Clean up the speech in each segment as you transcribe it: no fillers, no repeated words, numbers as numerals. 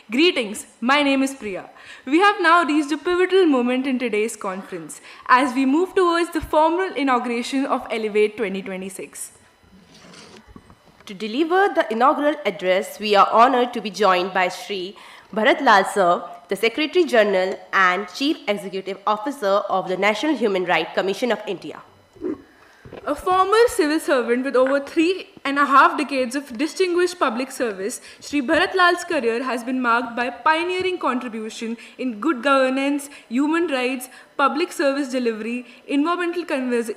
Greetings, my name is Priya. We have now reached a pivotal moment in today's conference as we move towards the formal inauguration of Elevate 2026. To deliver the inaugural address, we are honored to be joined by Shri Bharat Lal Sir, the Secretary General and Chief Executive Officer of the National Human Rights Commission of India. A former civil servant with over 3.5 decades of distinguished public service, Shri Bharat Lal's career has been marked by pioneering contribution in good governance, human rights, public service delivery, environmental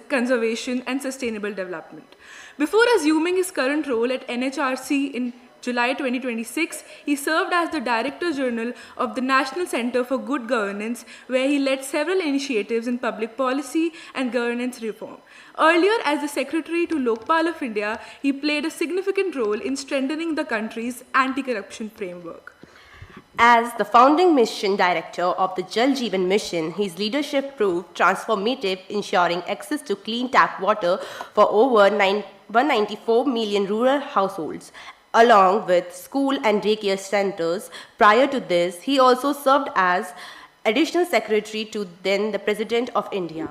conservation, and sustainable development. Before assuming his current role at NHRC in July 2026, he served as the Director General of the National Center for Good Governance, where he led several initiatives in public policy and governance reform. Earlier, as the Secretary to Lokpal of India, he played a significant role in strengthening the country's anti-corruption framework. As the founding mission director of the Jal Jeevan Mission, his leadership proved transformative, ensuring access to clean tap water for over 194 million rural households, along with school and daycare centers. Prior to this, he also served as Additional Secretary to then the President of India.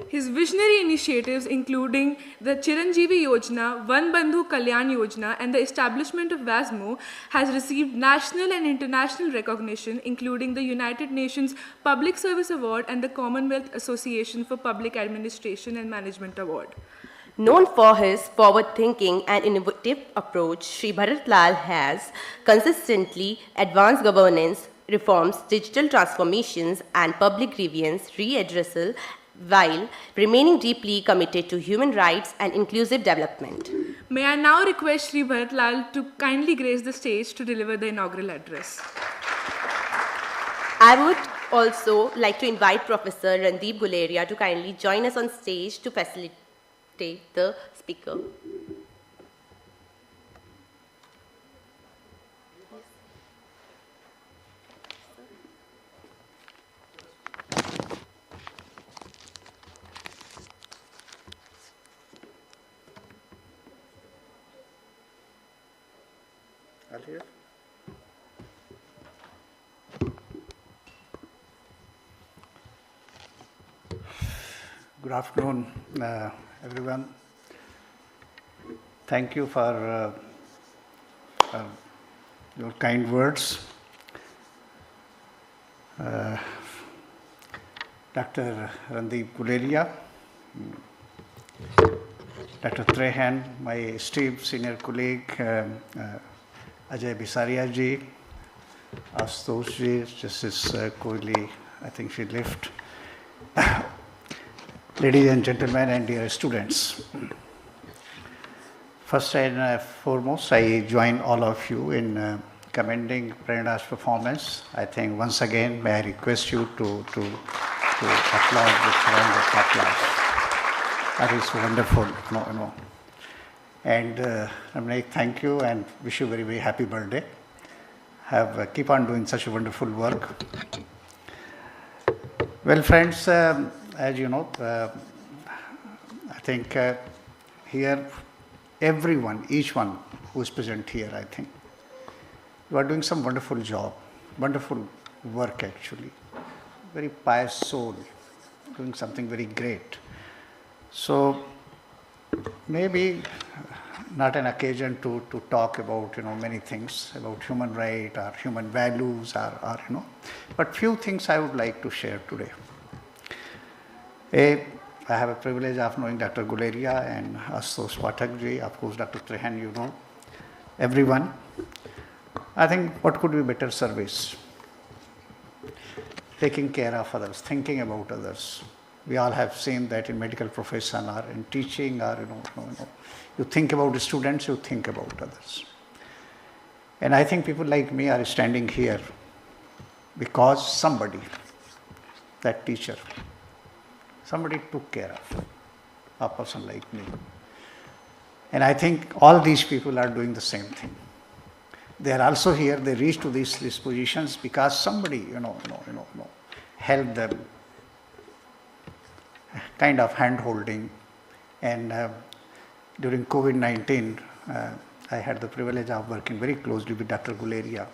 His visionary initiatives, including the Chiranjeevi Yojana, Van Bandhu Kalyan Yojana, and the establishment of WASMO, has received national and international recognition, including the United Nations Public Service Award and the Commonwealth Association for Public Administration and Management Award. Known for his forward-thinking and innovative approach, Shri Bharat Lal has consistently advanced governance, reforms, digital transformations, and public grievance redressal, while remaining deeply committed to human rights and inclusive development. May I now request Shri Bharat Lal to kindly grace the stage to deliver the inaugural address. I would also like to invite Professor Randeep Guleria to kindly join us on stage to facilitate the speaker. Good afternoon, everyone. Thank you for your kind words. Dr. Randeep Guleria, Dr. Trehan, my esteemed senior colleague, Ajay Bisaria ji, Astosh ji, Justice Kohli, I think she left. Ladies and gentlemen and dear students, first and foremost, I join all of you in commending Prerenda's performance. I think once again, may I request you to applaud with round of applause. That is wonderful, no. And Ramnaik, thank you and wish you very, very happy birthday. Keep on doing such a wonderful work. Well, friends, as you know, I think here, everyone, each one who is present here, I think, you are doing some wonderful job, wonderful work actually. Very pious soul, doing something very great. So, maybe not an occasion to talk about, many things about human rights or human values or but few things I would like to share today. I have a privilege of knowing Dr. Guleria and Astosh Pathak ji, of course Dr. Trehan, everyone. I think what could be better service? Taking care of others, thinking about others. We all have seen that in medical profession or in teaching or, you think about the students, you think about others. And I think people like me are standing here because somebody, that teacher, somebody took care of a person like me. And I think all these people are doing the same thing. They are also here, they reach to these positions because somebody, helped them, kind of hand-holding. And during COVID-19, I had the privilege of working very closely with Dr. Guleria.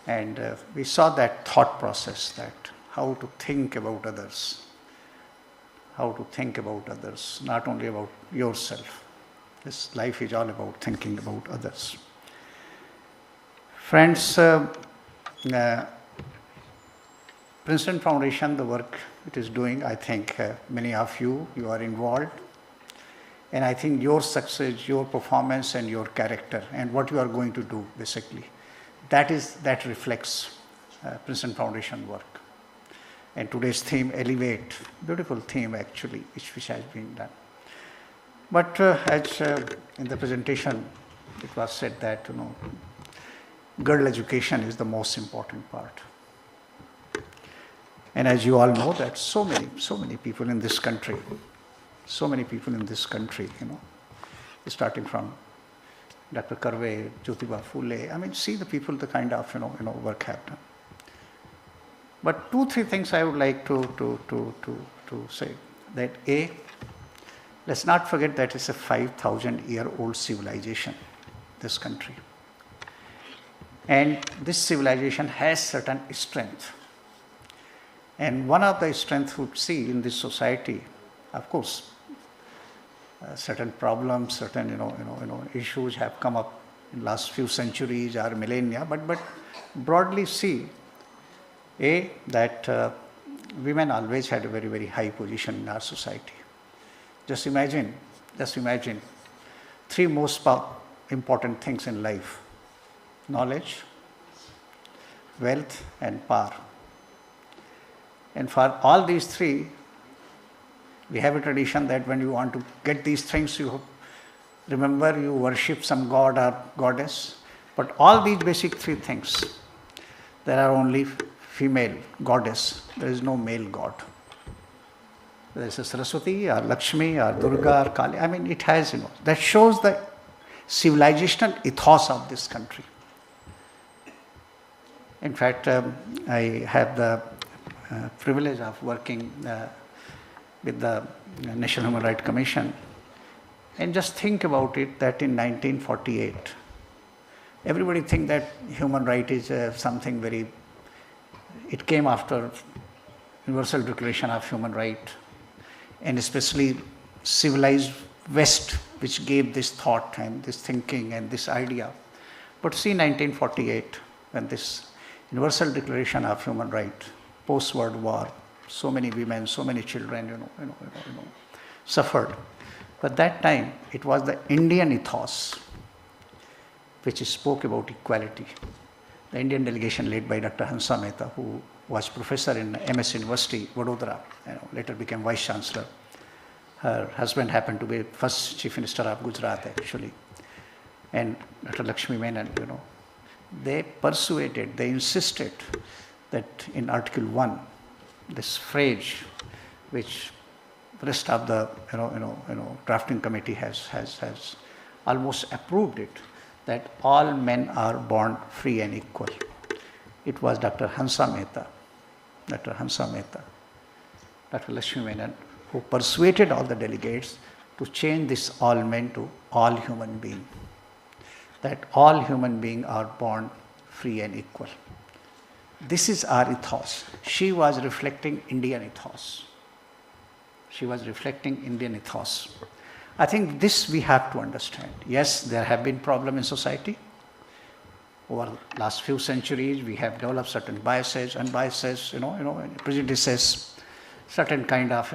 And we saw that thought process, that how to think about others, not only about yourself. This life is all about thinking about others. Friends, Princeton Foundation, the work it is doing, I think many of you are involved. And I think your success, your performance and your character and what you are going to do basically, that reflects Princeton Foundation work. And today's theme, Elevate, beautiful theme actually, which has been done. But as in the presentation, it was said that, girl education is the most important part. And as you all know that so many people in this country, starting from Dr. Karve, Jyotiba, Phule, see the people, the kind of, work have done. But 2-3 things I would like to say. That A, let's not forget that it's a 5,000-year-old civilization, this country. And this civilization has certain strength. And one of the strengths we see in this society, of course, certain problems, certain issues have come up in last few centuries or millennia, but broadly see, A, that women always had a very, very high position in our society. Just imagine 3 most important things in life: knowledge, wealth and power. And for all these 3, we have a tradition that when you want to get these things, you remember you worship some god or goddess. But all these basic 3 things, there are only female goddess. There is no male god. There is a Saraswati or Lakshmi or Durga or Kali. It has, that shows the civilizational ethos of this country. In fact, I have the privilege of working with the National Human Rights Commission. And just think about it, that in 1948, everybody think that human right is something very, it came after Universal Declaration of Human Rights, and especially civilized West, which gave this thought and this thinking and this idea. But see, 1948, when this Universal Declaration of Human Rights, post-World War, so many women, so many children, suffered. But that time, it was the Indian ethos which spoke about equality. The Indian delegation led by Dr. Hansa Mehta, who was professor in MS University, Vadodara, later became Vice Chancellor. Her husband happened to be first Chief Minister of Gujarat, actually. And Dr. Lakshmi Menon, they persuaded, they insisted that in Article 1, this phrase, which the rest of the drafting committee has almost approved it, that all men are born free and equal. It was Dr. Hansa Mehta, Dr. Lakshmi Menon, who persuaded all the delegates to change this all men to all human beings. That all human beings are born free and equal. This is our ethos. She was reflecting Indian ethos. I think this we have to understand. Yes, there have been problems in society. Over the last few centuries, we have developed certain biases, unbiases, prejudices, certain kind of,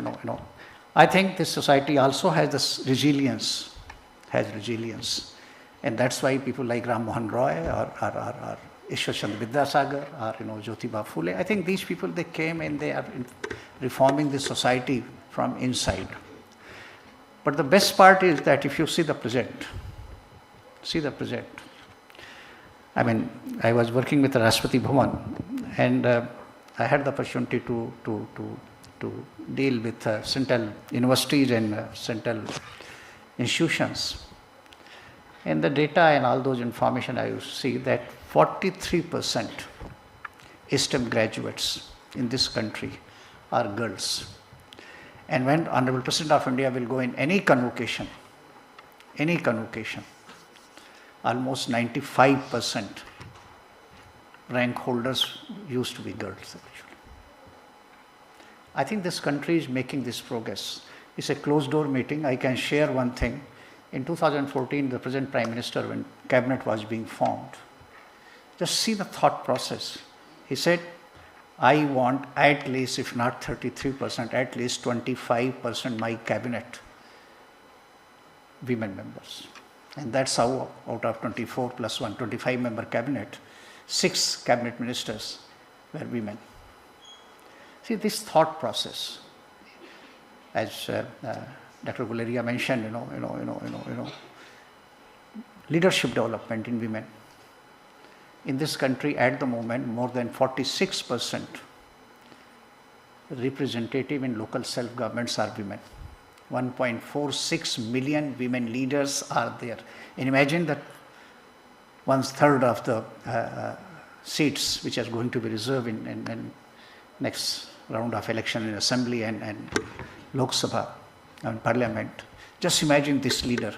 I think this society also has this resilience, And that's why people like Ram Mohan Roy or Ishwar Chandra Vidyasagar or Jyotiba Phule, I think these people, they came and they are reforming this society from inside. But the best part is that if you see the present. I was working with the Rashtrapati Bhavan, and I had the opportunity to deal with central universities and central institutions. And the data and all those information, I see that 43% STEM graduates in this country are girls. And when Honorable President of India will go in any convocation, almost 95% rank holders used to be girls actually. I think this country is making this progress. It's a closed door meeting. I can share one thing. In 2014, the present Prime Minister, when cabinet was being formed, just see the thought process. He said, I want at least, if not 33%, at least 25% my cabinet women members. And that's how out of 24 plus 1, 25 member cabinet, 6 cabinet ministers were women. See this thought process, as Dr. Guleria mentioned, leadership development in women. In this country at the moment, more than 46% representative in local self-governments are women. 1.46 million women leaders are there. And imagine that 1/3 of the seats which are going to be reserved in next round of election in Assembly and Lok Sabha and Parliament. Just imagine this leader.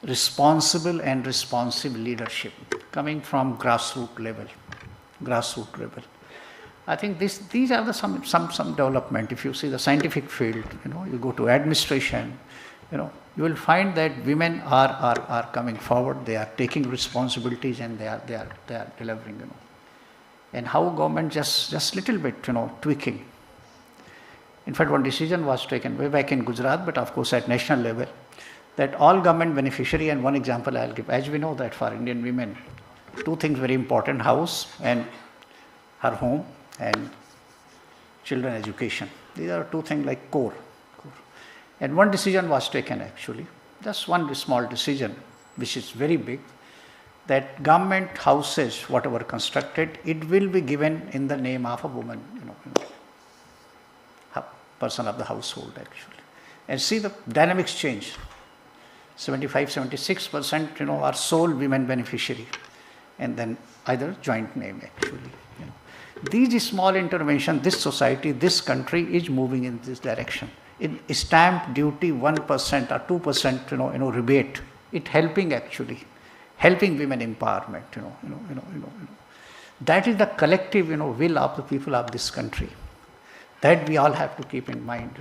Responsible and responsive leadership coming from grassroots level. I think these are the some development. If you see the scientific field, you go to administration, you will find that women are coming forward. They are taking responsibilities and they are delivering. And how government just little bit tweaking. In fact, one decision was taken way back in Gujarat, but of course at national level, that all government beneficiary, and one example I'll give, as we know that for Indian women, 2 things very important, house and her home and children education. These are 2 things like core. And one decision was taken actually, just one small decision, which is very big, that government houses, whatever constructed, it will be given in the name of a woman, person of the household actually. And see the dynamics change. 75-76% are sole women beneficiary, and then either joint name actually. These small intervention, this society, this country is moving in this direction. In stamp duty 1% or 2% rebate, it helping actually, helping women empowerment. That is the collective will of the people of this country. That we all have to keep in mind.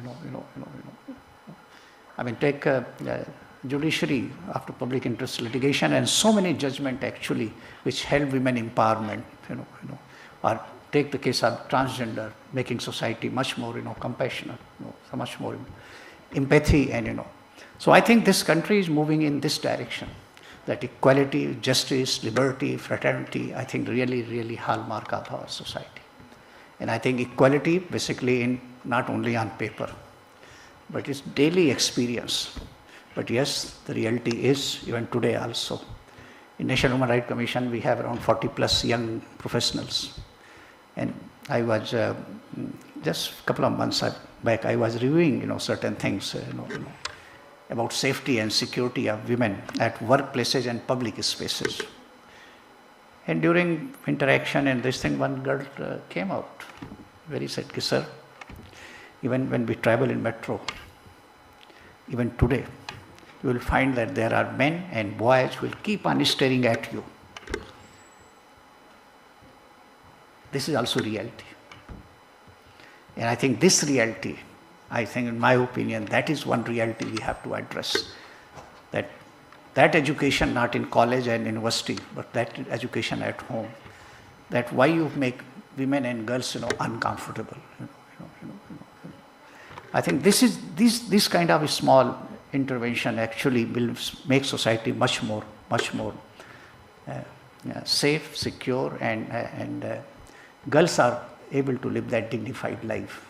I mean, take judiciary after public interest litigation and so many judgment actually which help women empowerment, or take the case of transgender, making society much more compassionate, so much more empathy and So I think this country is moving in this direction, that equality, justice, liberty, fraternity, I think really hallmark of our society. And I think equality basically in not only on paper, but it's daily experience. But yes, the reality is even today also. In National Human Rights Commission, we have around 40 plus young professionals. And I was, just a couple of months back, I was reviewing, certain things, about safety and security of women at workplaces and public spaces. And during interaction and this thing, one girl came out, very said, sir, even when we travel in metro, even today, you will find that there are men and boys who will keep on staring at you. This is also reality. And I think this reality, in my opinion, that is one reality we have to address. That education, not in college and university, but that education at home, that why you make women and girls, uncomfortable. I think this kind of a small intervention actually will make society much more safe, secure, and girls are able to live that dignified life.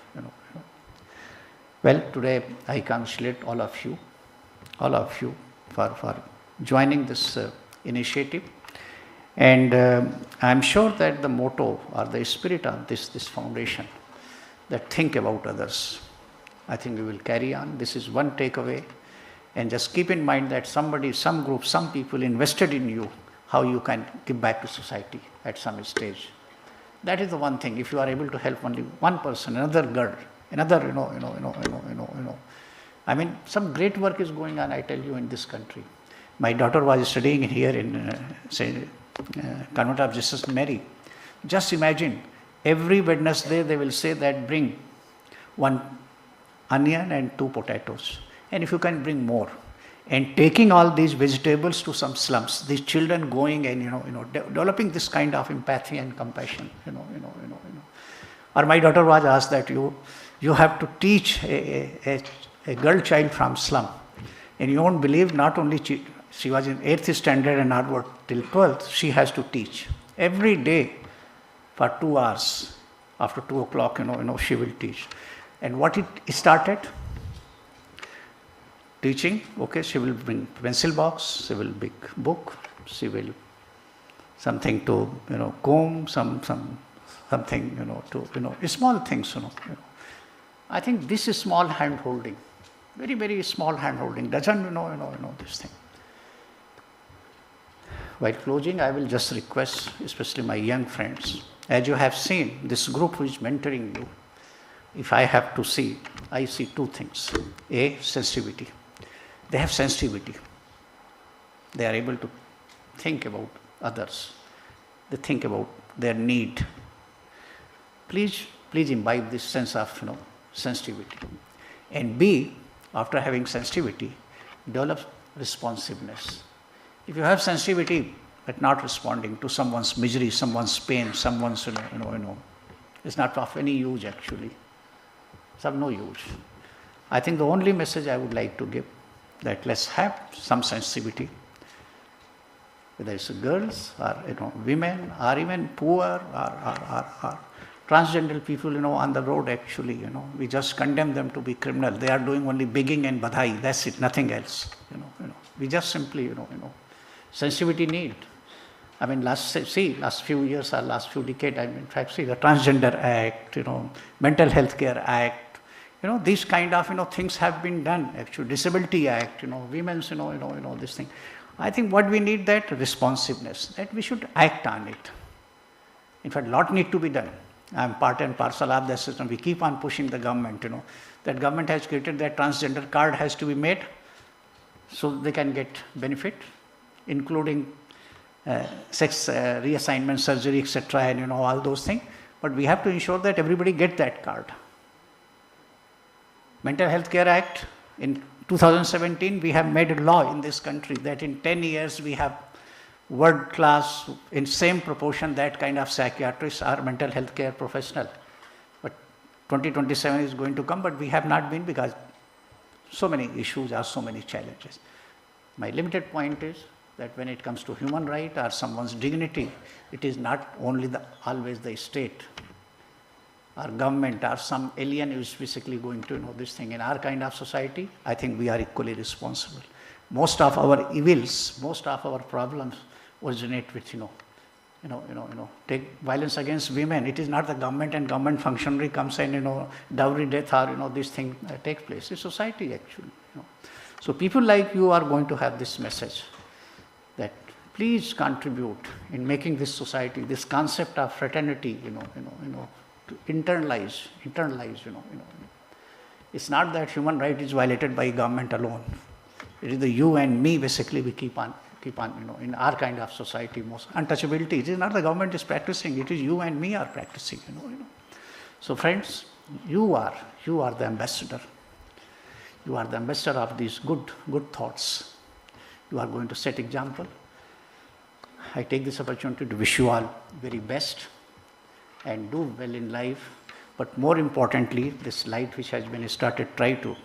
Well, today I congratulate all of you for joining this initiative, and I'm sure that the motto or the spirit of this foundation, that think about others, I think we will carry on. This is one takeaway, and just keep in mind that somebody, some group, some people invested in you, how you can give back to society at some stage. That is the one thing. If you are able to help only one person, another girl, another, I mean, some great work is going on, I tell you, in this country. My daughter was studying here in, Convent of Jesus Mary. Just imagine, every Wednesday they will say that bring 1 onion and 2 potatoes. And if you can bring more. And taking all these vegetables to some slums, these children going and developing this kind of empathy and compassion. Or my daughter was asked that you have to teach a girl child from slum. And you won't believe, not only she was in 8th standard and onward till 12th, she has to teach. Every day for 2 hours, after 2 o'clock, she will teach. And what it started? Teaching, okay, she will bring pencil box, she will bring book, she will something to, comb, something, to, small things, I think this is small hand holding, very, very small hand holding, doesn't, this thing. While closing, I will just request, especially my young friends, as you have seen, this group who is mentoring you, if I have to see, I see 2 things. A, sensitivity. They have sensitivity. They are able to think about others. They think about their need. Please imbibe this sense of sensitivity. And B, after having sensitivity, develop responsiveness. If you have sensitivity but not responding to someone's misery, someone's pain, someone's it's not of any use actually. It's of no use. I think the only message I would like to give, that let's have some sensitivity, whether it's girls or women or even poor or transgender people on the road actually, we just condemn them to be criminal. They are doing only begging and badhai, that's it, nothing else. We just simply, sensitivity need. I mean, last few years or last few decades, see the Transgender Act, Mental Health Care Act, these kind of, things have been done, actually, Disability Act, women's, this thing. I think what we need, that responsiveness, that we should act on it. In fact, a lot need to be done. I am part and parcel of the system. We keep on pushing the government, that government has created that transgender card has to be made so they can get benefit, including sex reassignment surgery, etc., and all those things. But we have to ensure that everybody get that card. Mental Health Care Act, in 2017, we have made a law in this country that in 10 years we have world class, in same proportion, that kind of psychiatrists are mental health care professional. But 2027 is going to come, but we have not been because so many issues are so many challenges. My limited point is that when it comes to human right or someone's dignity, it is not only always the state or government or some alien who is basically going to know this thing. In our kind of society, I think we are equally responsible. Most of our evils, most of our problems originate with, take violence against women. It is not the government and government functionary comes and, dowry death or, this thing takes place. It's society actually, So people like you are going to have this message that please contribute in making this society, this concept of fraternity, to internalize, It's not that human right is violated by government alone. It is the you and me basically we keep on, in our kind of society, most untouchability. It is not the government is practicing, it is you and me are practicing, So friends, you are the ambassador. You are the ambassador of these good thoughts. You are going to set example. I take this opportunity to wish you all very best and do well in life. But more importantly, this light which has been started, try to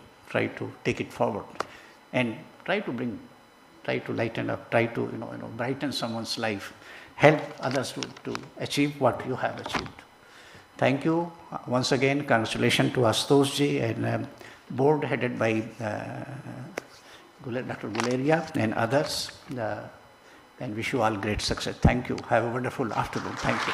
take it forward and try to lighten up, try to brighten someone's life, help others to achieve what you have achieved. Thank you once again. Congratulations to Astosh ji and board headed by Dr. Guleria and others, and wish you all great success. Thank you. Have a wonderful afternoon. Thank you.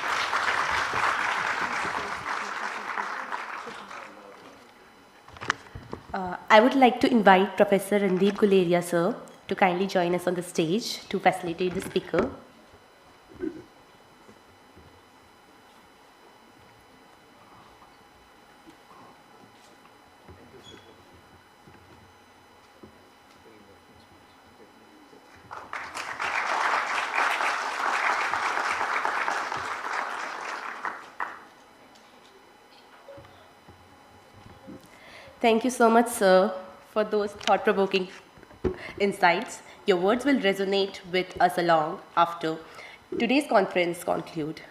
I would like to invite Professor Randeep Guleria, sir, to kindly join us on the stage to facilitate the speaker. Thank you so much, sir, for those thought-provoking insights. Your words will resonate with us along after today's conference conclude.